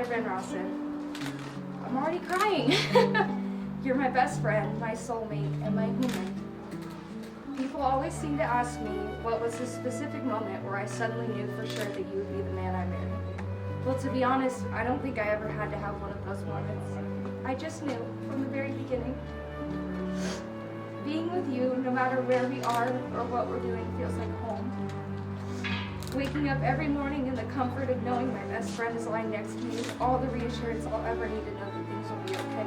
Van Rossen. I'm already crying. You're my best friend, my soulmate, and my human. People always seem to ask me what was the specific moment where I suddenly knew for sure that you would be the man I married. Well, to be honest, I don't think I ever had to have one of those moments. I just knew from the very beginning. Being with you, no matter where we are or what we're doing, feels like home. Waking up every morning in the comfort of knowing my best friend is lying next to me is all the reassurance I'll ever need to know that things will be okay.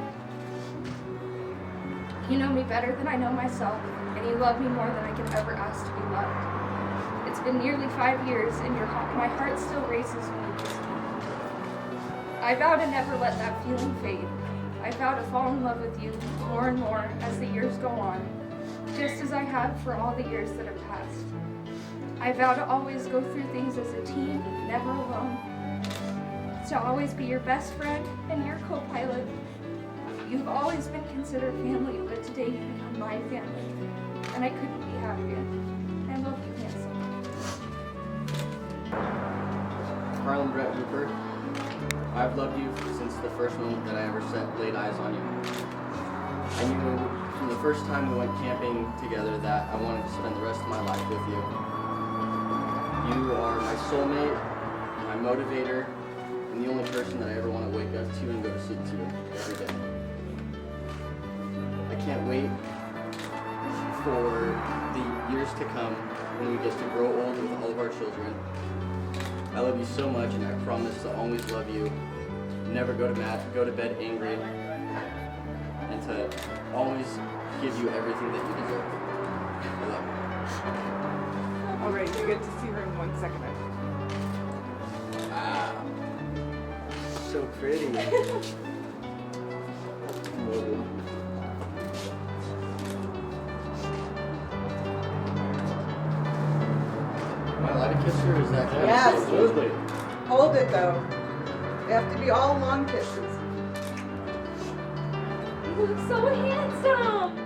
You know me better than I know myself, and you love me more than I can ever ask to be loved. It's been nearly 5 years, and my heart still races when you kiss me. I vow to never let that feeling fade. I vow to fall in love with you more and more as the years go on, just as I have for all the years that have passed. I vow to always go through things as a team, never alone. To always be your best friend and your co-pilot. You've always been considered family, but today you become my family, and I couldn't be happier. I love you, handsome. Harlan Brett Hooper, I've loved you since the first moment that I ever laid eyes on you. I knew from the first time we went camping together that I wanted to spend the rest of my life with you. You are my soulmate, my motivator, and the only person that I ever want to wake up to and go to sleep to every day. I can't wait for the years to come when we get to grow old with all of our children. I love you so much, and I promise to always love you, never go to bed angry, and to always give you everything that you deserve. I love you. All right, you get to see her in 1 second. Wow. So pretty. Am I allowed to kiss her? Is that Yes. Absolutely. Hold it though. They have to be all long kisses. You look so handsome!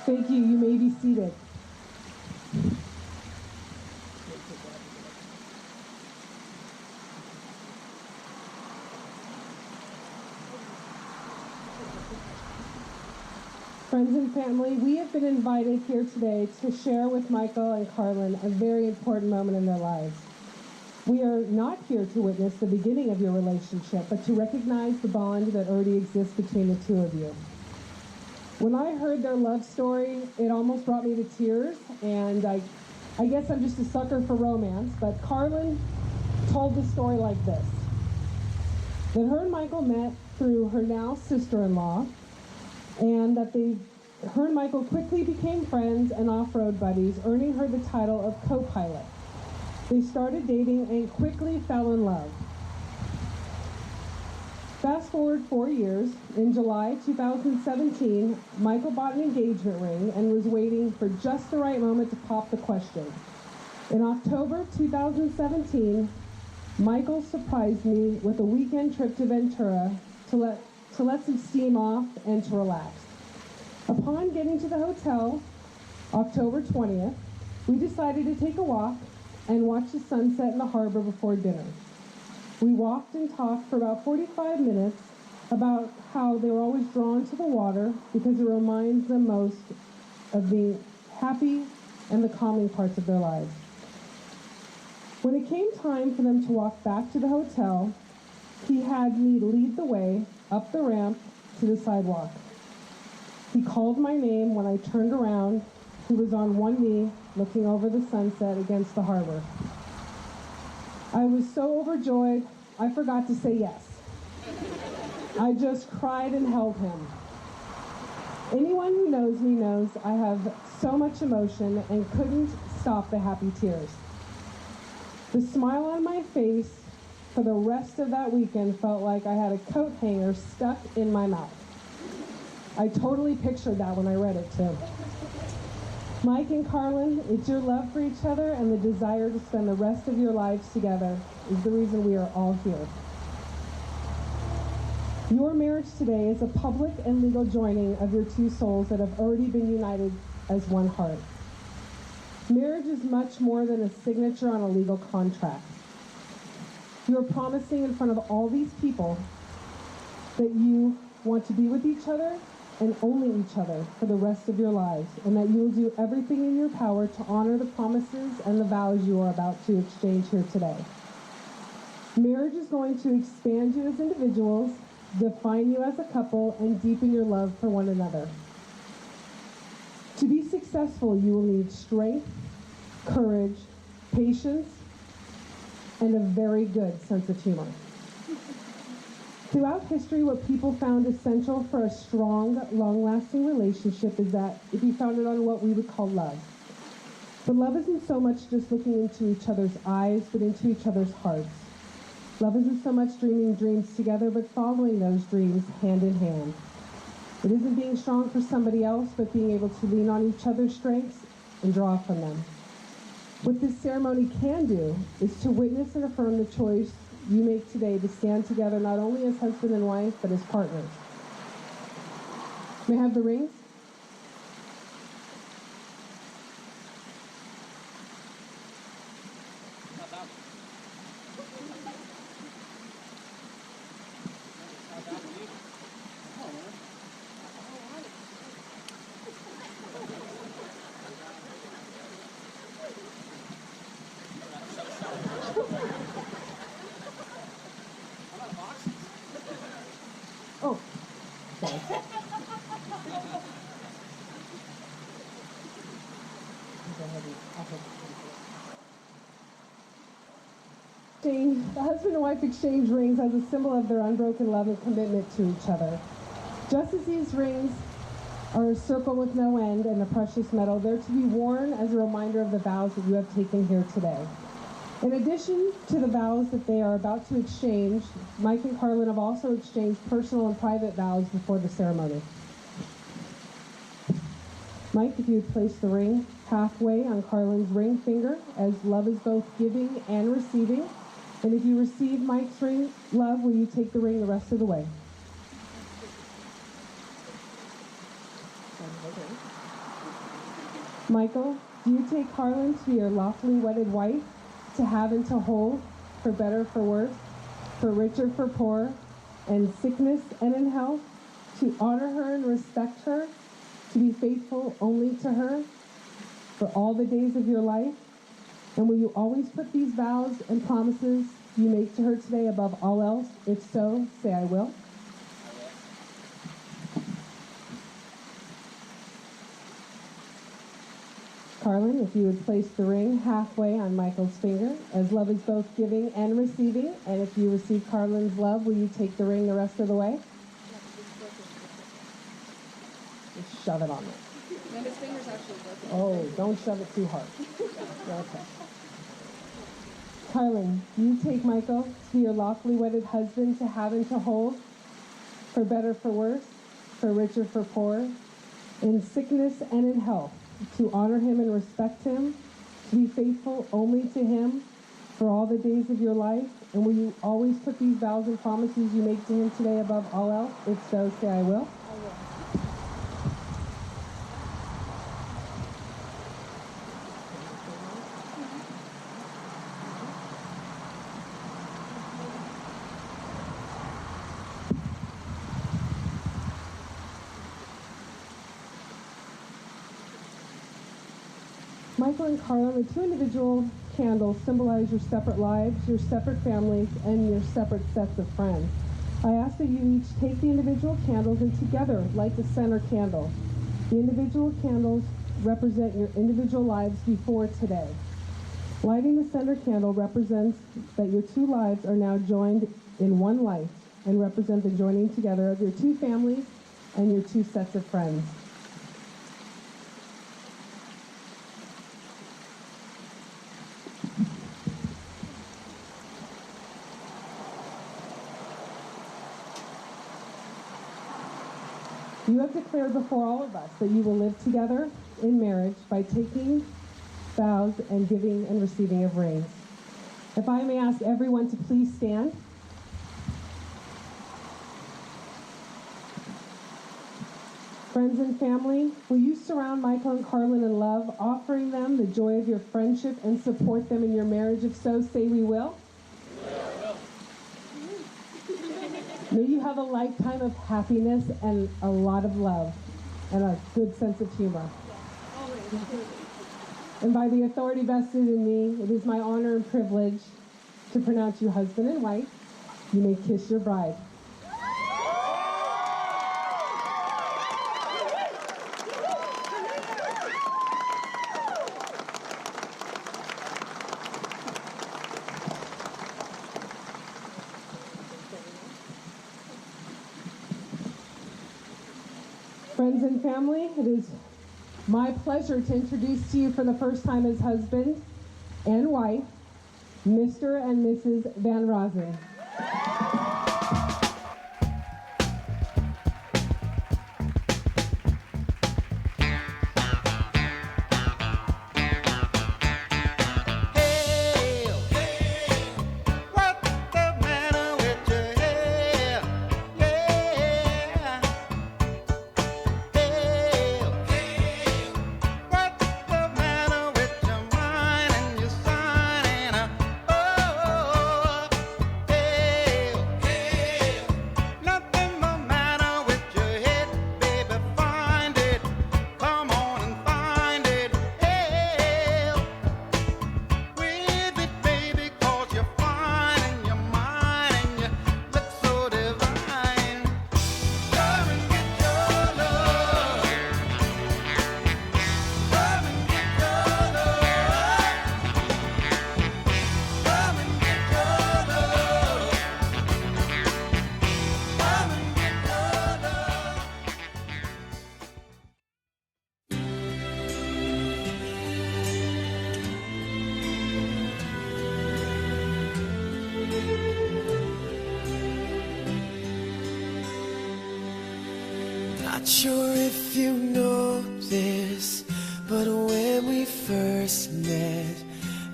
Thank you. You may be seated. Friends and family, we have been invited here today to share with Michael and Karlin a very important moment in their lives. We are not here to witness the beginning of your relationship, but to recognize the bond that already exists between the two of you. When I heard their love story, it almost brought me to tears, and I guess I'm just a sucker for romance, but Karlin told the story like this: that her and Michael met through her now sister-in-law, and that her and Michael quickly became friends and off-road buddies, earning her the title of co-pilot. They started dating and quickly fell in love. Fast forward 4 years, in July 2017, Michael bought an engagement ring and was waiting for just the right moment to pop the question. In October 2017, Michael surprised me with a weekend trip to Ventura to let some steam off and to relax. Upon getting to the hotel, October 20th, we decided to take a walk and watch the sunset in the harbor before dinner. We walked and talked for about 45 minutes about how they were always drawn to the water because it reminds them most of being happy and the calming parts of their lives. When it came time for them to walk back to the hotel, he had me lead the way up the ramp to the sidewalk. He called my name. When I turned around, he was on one knee looking over the sunset against the harbor. I was so overjoyed, I forgot to say yes. I just cried and held him. Anyone who knows me knows I have so much emotion and couldn't stop the happy tears. The smile on my face for the rest of that weekend felt like I had a coat hanger stuck in my mouth. I totally pictured that when I read it too. Mike and Karlin, it's your love for each other and the desire to spend the rest of your lives together is the reason we are all here. Your marriage today is a public and legal joining of your two souls that have already been united as one heart. Marriage is much more than a signature on a legal contract. You are promising in front of all these people that you want to be with each other and only each other for the rest of your lives, and that you will do everything in your power to honor the promises and the vows you are about to exchange here today. Marriage is going to expand you as individuals, define you as a couple, and deepen your love for one another. To be successful, you will need strength, courage, patience, and a very good sense of humor. Throughout history, what people found essential for a strong, long-lasting relationship is that it be founded on what we would call love. But love isn't so much just looking into each other's eyes, but into each other's hearts. Love isn't so much dreaming dreams together, but following those dreams hand in hand. It isn't being strong for somebody else, but being able to lean on each other's strengths and draw from them. What this ceremony can do is to witness and affirm the choice you make today to stand together not only as husband and wife, but as partners. May I have the rings? Oh, sorry. The husband and wife exchange rings as a symbol of their unbroken love and commitment to each other. Just as these rings are a circle with no end and a precious metal, they're to be worn as a reminder of the vows that you have taken here today. In addition to the vows that they are about to exchange, Mike and Karlin have also exchanged personal and private vows before the ceremony. Mike, if you would place the ring halfway on Karlin's ring finger, as love is both giving and receiving. And if you receive Mike's ring, love, will you take the ring the rest of the way? Michael, do you take Karli to be your lawfully wedded wife, to have and to hold, for better, for worse, for richer, for poor, in sickness and in health, to honor her and respect her, to be faithful only to her for all the days of your life? And will you always put these vows and promises you make to her today above all else? If so, say I will. Karli, if you would place the ring halfway on Michael's finger, as love is both giving and receiving. And if you receive Karli's love, will you take the ring the rest of the way? Just shove it on there. No, his finger's actually broken. Oh, don't shove it too hard. Okay. Karli, do you take Michael to be your lawfully wedded husband, to have and to hold, for better, for worse, for richer, for poor, in sickness and in health, to honor him and respect him, to be faithful only to him for all the days of your life? And will you always put these vows and promises you make to him today above all else? If so, say I will. Michael and Karli, the two individual candles symbolize your separate lives, your separate families, and your separate sets of friends. I ask that you each take the individual candles and together light the center candle. The individual candles represent your individual lives before today. Lighting the center candle represents that your two lives are now joined in one life and represent the joining together of your two families and your two sets of friends. You have declared before all of us that you will live together in marriage by taking vows and giving and receiving of rings. If I may ask everyone to please stand. Friends and family, will you surround Michael and Karli in love, offering them the joy of your friendship and support them in your marriage? If so, say we will. May you have a lifetime of happiness and a lot of love and a good sense of humor. And by the authority vested in me, it is my honor and privilege to pronounce you husband and wife. You may kiss your bride. Friends and family, it is my pleasure to introduce to you for the first time as husband and wife, Mr. and Mrs. Van Rosen. Not sure if you know this, but when we first met,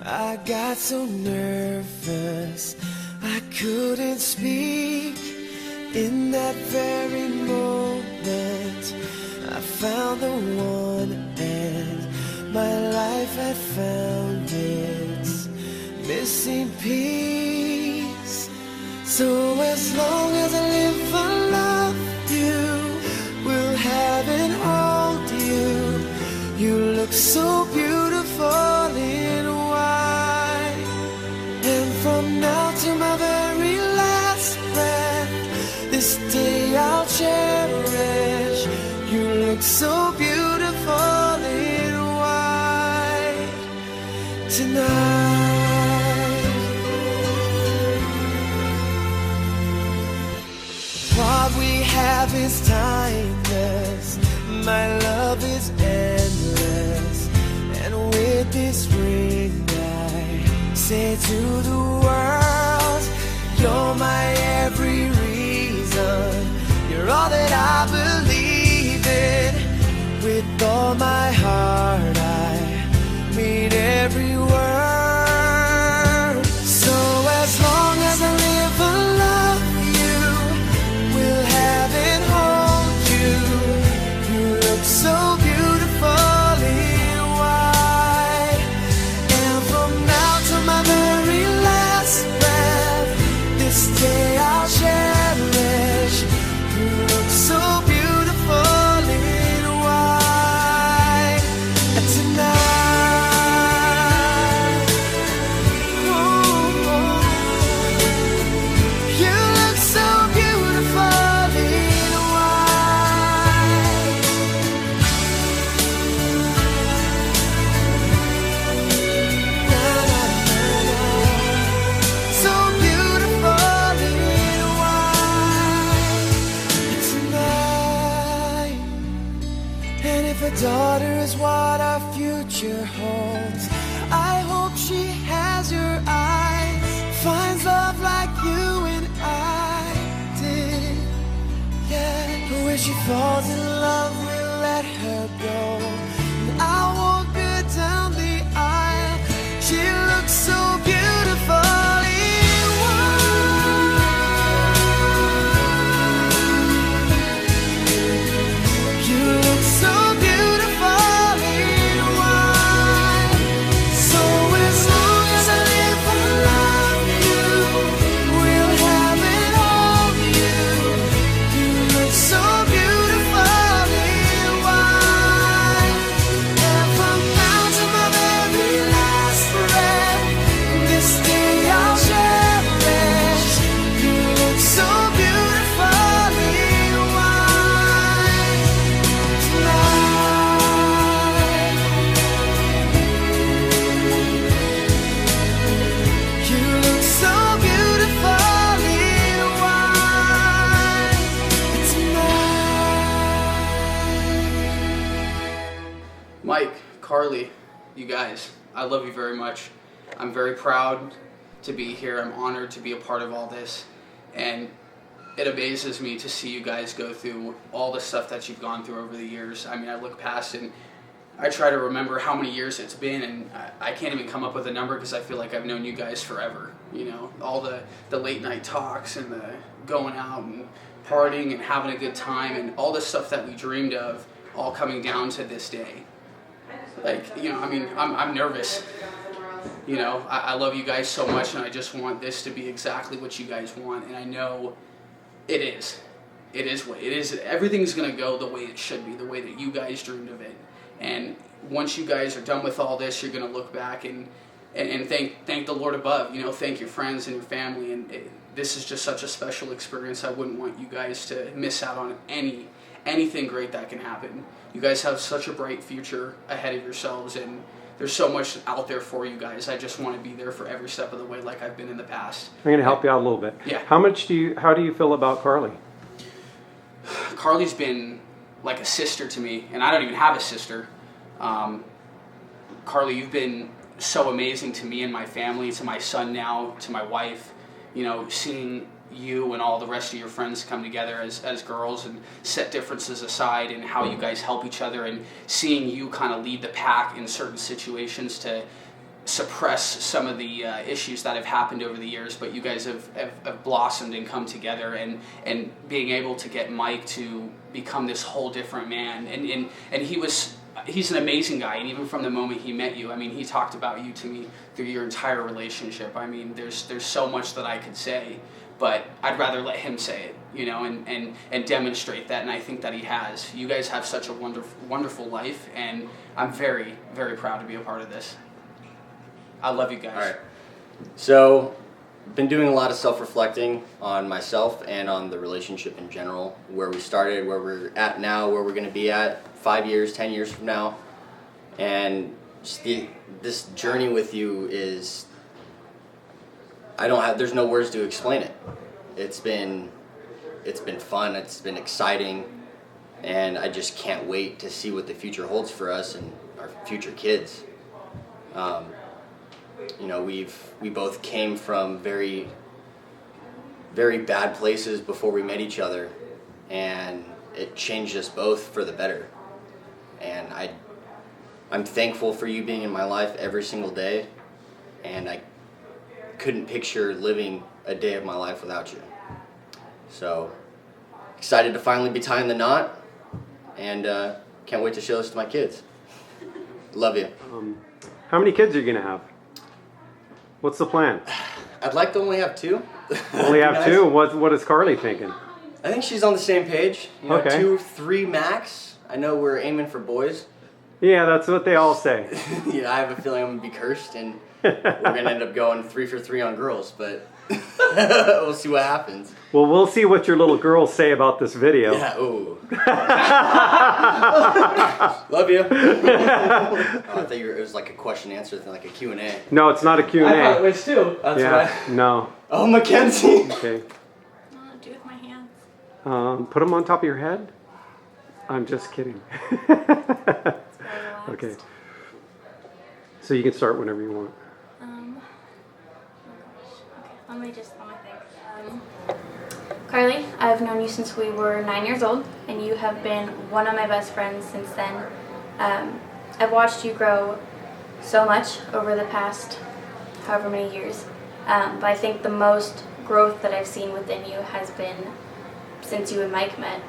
I got so nervous I couldn't speak. In that very moment, I found the one, and my life had found its missing piece. So as long as I live, I love you, will have and hold you. You look so beautiful in white, and from now to my very last breath, this day I'll cherish. You look so beautiful in white tonight. What we have is timeless, my love is endless, and with this ring I say to the world, you're my every reason, you're all that I believe in. With all my heart I mean every word. So as long as I live, I love you, will have and hold you. You look so beautiful in white, and from now to my very last breath, this day I'll cherish. You look so beautiful in white tonight. You look so beautiful in white. Na, na, na, na. So beautiful in white tonight. And if a daughter is what our future holds, I hope she has your eyes, finds love like you and I did. Yeah, but when she falls in love, we'll let her go, and I won't go down the aisle. She looks so beautiful in white. You look so beautiful in white. So as long as I live, I love you, will have and hold you. You look so beautiful in white, and from now to my very last breath, this day I'll cherish. You look so beautiful in white tonight. You look so beautiful in white tonight. Mike, Karli, you guys, I love you very much. I'm very proud to be here. I'm honored to be a part of all this. And it amazes me to see you guys go through all the stuff that you've gone through over the years. I mean, I look past and I try to remember how many years it's been, and I can't even come up with a number because I feel like I've known you guys forever. You know, all the late night talks and the going out and partying and having a good time and all the stuff that we dreamed of all coming down to this day. Like, you know, I mean, I'm nervous. You know, I love you guys so much, and I just want this to be exactly what you guys want, and I know it is. It is what it is. Everything's going to go the way it should be, the way that you guys dreamed of it. And once you guys are done with all this, you're going to look back and thank the Lord above. You know, thank your friends and your family. And this is just such a special experience. I wouldn't want you guys to miss out on anything great that can happen. You guys have such a bright future ahead of yourselves, and there's so much out there for you guys. I just want to be there for every step of the way, like I've been in the past. I'm going to help you out a little bit. Yeah. How do you feel about Karli? Karli's been like a sister to me, and I don't even have a sister. Karli, you've been so amazing to me and my family, to my son now, to my wife. You know, seeing you and all the rest of your friends come together as girls and set differences aside, and how you guys help each other, and seeing you kind of lead the pack in certain situations to suppress some of the issues that have happened over the years, but you guys have blossomed and come together, and being able to get Mike to become this whole different man, and he was he's an amazing guy, and even from the moment he met you, I mean, he talked about you to me through your entire relationship. I mean, there's so much that I could say, but I'd rather let him say it, you know, and demonstrate that, and I think that he has. You guys have such a wonderful life, and I'm very, very proud to be a part of this. I love you guys. All right. So, been doing a lot of self-reflecting on myself and on the relationship in general, where we started, where we're at now, where we're going to be at 5 years, 10 years from now. And just this journey with you is, there's no words to explain it. It's been fun, it's been exciting, and I just can't wait to see what the future holds for us and our future kids. You know, we both came from very, very bad places before we met each other, and it changed us both for the better. And I'm thankful for you being in my life every single day, and I couldn't picture living a day of my life without you. So, excited to finally be tying the knot, and can't wait to show this to my kids. Love you. How many kids are you going to have? What's the plan? I'd like to only have 2. Only have Nice. 2? What is Karli thinking? I think she's on the same page. You know, Okay. 2, 3 max. I know we're aiming for boys. Yeah, that's what they all say. Yeah, I have a feeling I'm going to be cursed, and we're going to end up going 3 for 3 on girls, but we'll see what happens. Well, we'll see what your little girls say about this video. Yeah, ooh. Love you. Oh, I thought it was like a question answer thing, like a Q&A. No, it's not a Q&A. I thought it was too. That's yeah, why. no. Oh, Mackenzie. Okay. Do with my hands. Put them on top of your head? I'm just kidding. Okay. So you can start whenever you want. Let me think. Karli, I've known you since we were 9 years old, and you have been one of my best friends since then. I've watched you grow so much over the past however many years, but I think the most growth that I've seen within you has been since you and Mike met.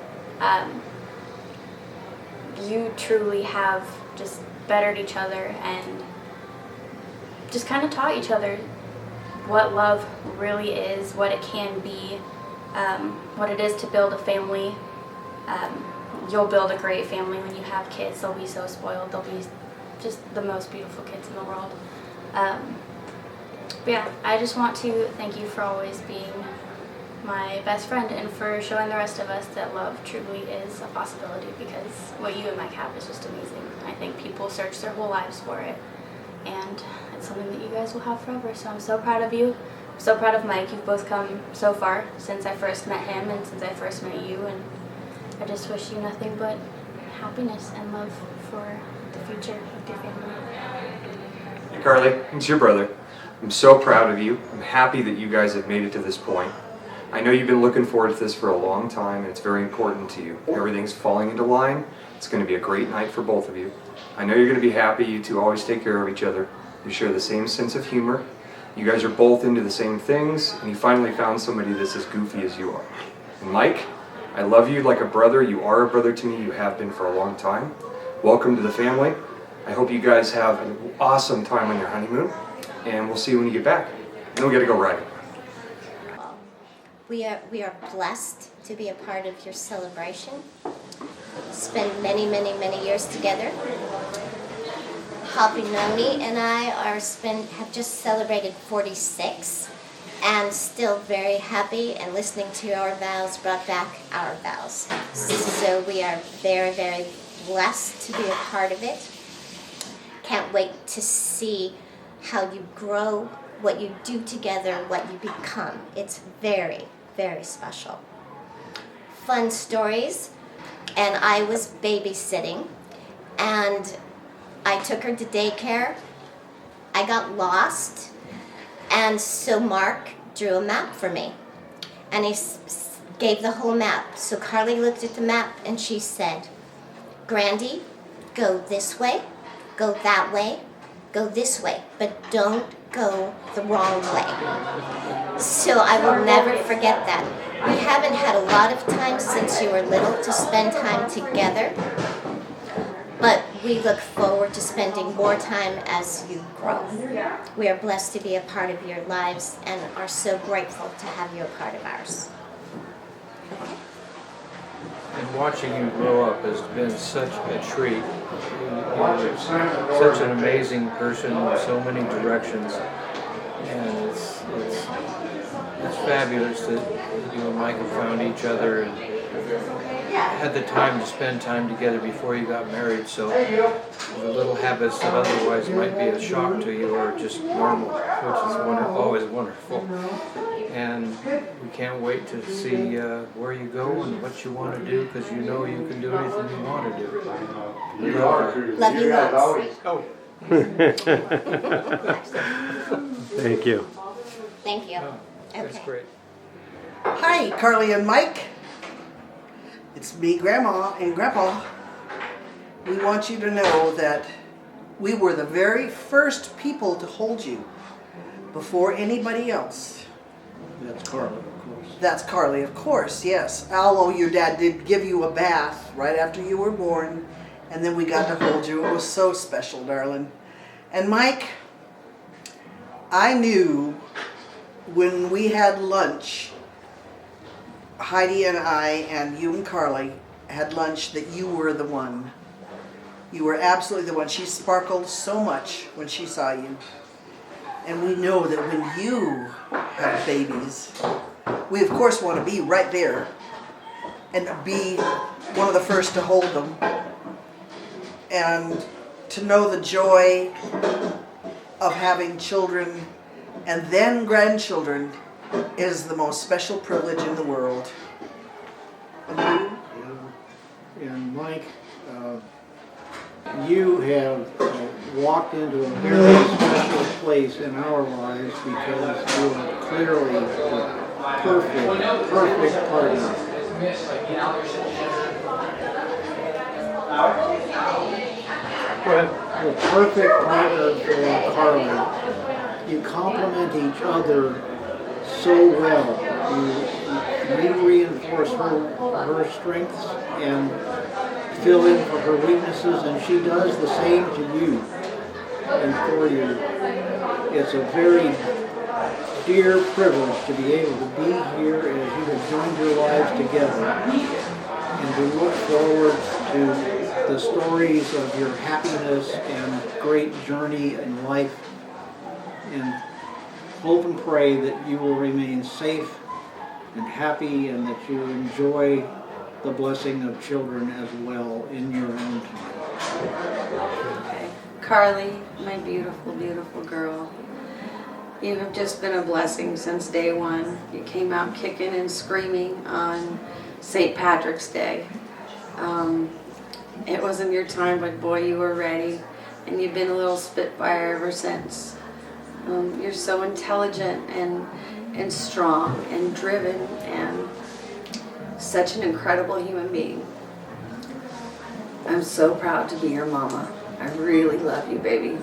You truly have just bettered each other and just kind of taught each other what love really is, what it can be, what it is to build a family. You'll build a great family when you have kids. They'll be so spoiled. They'll be just the most beautiful kids in the world. But yeah, I just want to thank you for always being my best friend and for showing the rest of us that love truly is a possibility, because what you and Mike have is just amazing. I think people search their whole lives for it, and it's something that you guys will have forever. So I'm so proud of you. I'm so proud of Mike. You've both come so far since I first met him and since I first met you, and I just wish you nothing but happiness and love for the future with your family. Hey Karli, it's your brother. I'm so proud of you. I'm happy that you guys have made it to this point. I know you've been looking forward to this for a long time, and it's very important to you. Everything's falling into line. It's going to be a great night for both of you. I know you're going to be happy. You two always take care of each other. You share the same sense of humor. You guys are both into the same things, and you finally found somebody that's as goofy as you are. And Mike, I love you like a brother. You are a brother to me. You have been for a long time. Welcome to the family. I hope you guys have an awesome time on your honeymoon, and we'll see you when you get back. And then we got to go riding. We are blessed to be a part of your celebration. Spent many, many, many years together. Hoppy Noni and I have just celebrated 46, and still very happy, and listening to our vows brought back our vows. So we are very, very blessed to be a part of it. Can't wait to see how you grow, what you do together, what you become. It's very, very special. Fun stories, and I was babysitting, and I took her to daycare. I got lost, and so Mark drew a map for me, and he gave the whole map. So Karli looked at the map, and she said, "Grandy, go this way, go that way, go this way, but don't go the wrong way." So I will never forget that. We haven't had a lot of time since you were little to spend time together, but we look forward to spending more time as you grow. We are blessed to be a part of your lives and are so grateful to have you a part of ours. And watching you grow up has been such a treat. You're such an amazing person with so many directions, and it's fabulous that you and Mike have found each other and had the time to spend time together before you got married. So the little habits that otherwise might be a shock to you are just normal, which is always wonderful. And we can't wait to see where you go and what you want to do, because you know you can do anything you want to do. We love you. Love you lots. Oh. Thank you. Thank you. That's Okay. great. Hi, Karli and Mike. It's me, Grandma and Grandpa. We want you to know that we were the very first people to hold you before anybody else. That's Karli, of course. That's Karli, of course, yes. Although your dad did give you a bath right after you were born, and then we got to hold you. It was so special, darling. And Mike, I knew when we had lunch, Heidi and I and you and Karli had lunch, that you were the one. You were absolutely the one. She sparkled so much when she saw you. And we know that when you have babies, we of course want to be right there and be one of the first to hold them. And to know the joy of having children and then grandchildren is the most special privilege in the world. And you? And Mike, you have walked into a very special place in our lives because you are clearly the perfect partner. Go ahead. The perfect partner for Karli. You complement each other so well. You reinforce her strengths and fill in for her weaknesses, and she does the same to you and for you. It's a very dear privilege to be able to be here as you have joined your lives together, and to look forward to the stories of your happiness and great journey in life, and hope and pray that you will remain safe and happy, and that you enjoy the blessing of children as well in your own time. Okay. Karli, my beautiful, beautiful girl, you have just been a blessing since day one. You came out kicking and screaming on St. Patrick's Day. It wasn't your time, but boy, you were ready, and you've been a little spitfire ever since. You're so intelligent and strong and driven and such an incredible human being. I'm so proud to be your mama. I really love you, baby.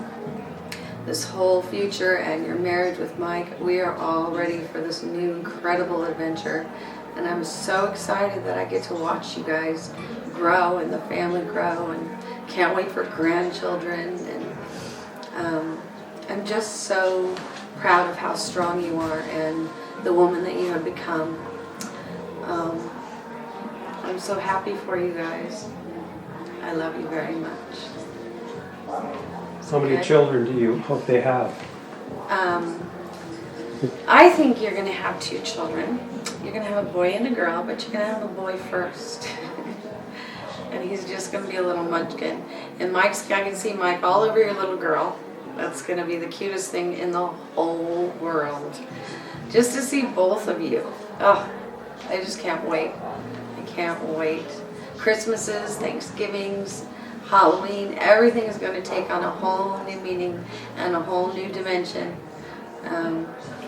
This whole future and your marriage with Mike, we are all ready for this new incredible adventure. And I'm so excited that I get to watch you guys grow and the family grow, and can't wait for grandchildren. And I'm just so proud of how strong you are and the woman that you have become. I'm so happy for you guys. I love you very much. How many children do you hope they have? I think you're going to have 2 children. You're going to have a boy and a girl, but you're going to have a boy first. And he's just going to be a little munchkin. And I can see Mike all over your little girl. That's going to be the cutest thing in the whole world. Just to see both of you. Oh, I just can't wait. I can't wait. Christmases, Thanksgivings, Halloween, everything is going to take on a whole new meaning and a whole new dimension.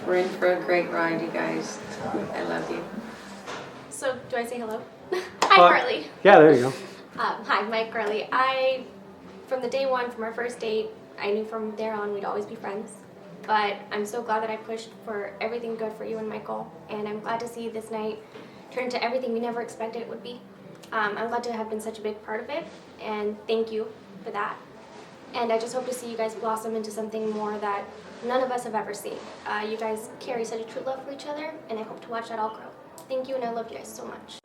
We're in for a great ride, you guys. I love you. So, do I say hello? Hi, Karli. Yeah, there you go. Hi, Mike, Karli. From the day one, from our first date, I knew from there on we'd always be friends. But I'm so glad that I pushed for everything good for you and Michael. And I'm glad to see this night turn into everything we never expected it would be. I'm glad to have been such a big part of it. And thank you for that. And I just hope to see you guys blossom into something more that none of us have ever seen. You guys carry such a true love for each other, and I hope to watch that all grow. Thank you, and I love you guys so much.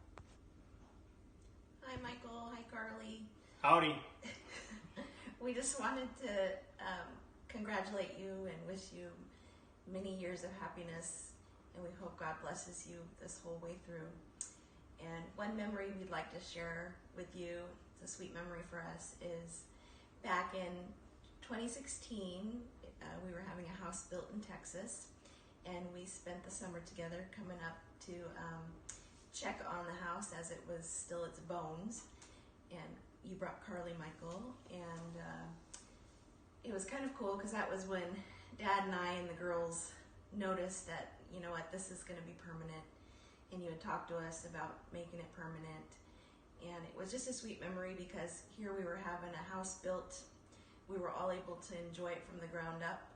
Hi, Michael. Hi, Karli. Howdy. We just wanted to congratulate you and wish you many years of happiness, and we hope God blesses you this whole way through. And one memory we'd like to share with you, it's a sweet memory for us, is back in 2016, we were having a house built in Texas, and we spent the summer together coming up to check on the house as it was still its bones. And you brought Karli, Michael, and it was kind of cool because that was when Dad and I and the girls noticed that, you know what, this is going to be permanent, and you had talked to us about making it permanent. And it was just a sweet memory because here we were having a house built, we were all able to enjoy it from the ground up,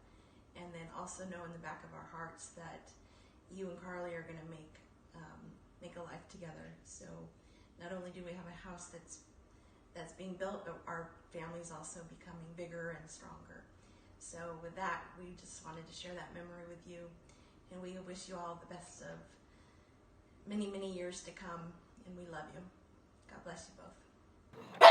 and then also know in the back of our hearts that you and Karli are going to make a life together. So not only do we have a house that's being built, but our family's also becoming bigger and stronger. So with that, we just wanted to share that memory with you, and we wish you all the best of many, many years to come, and we love you. God bless you both.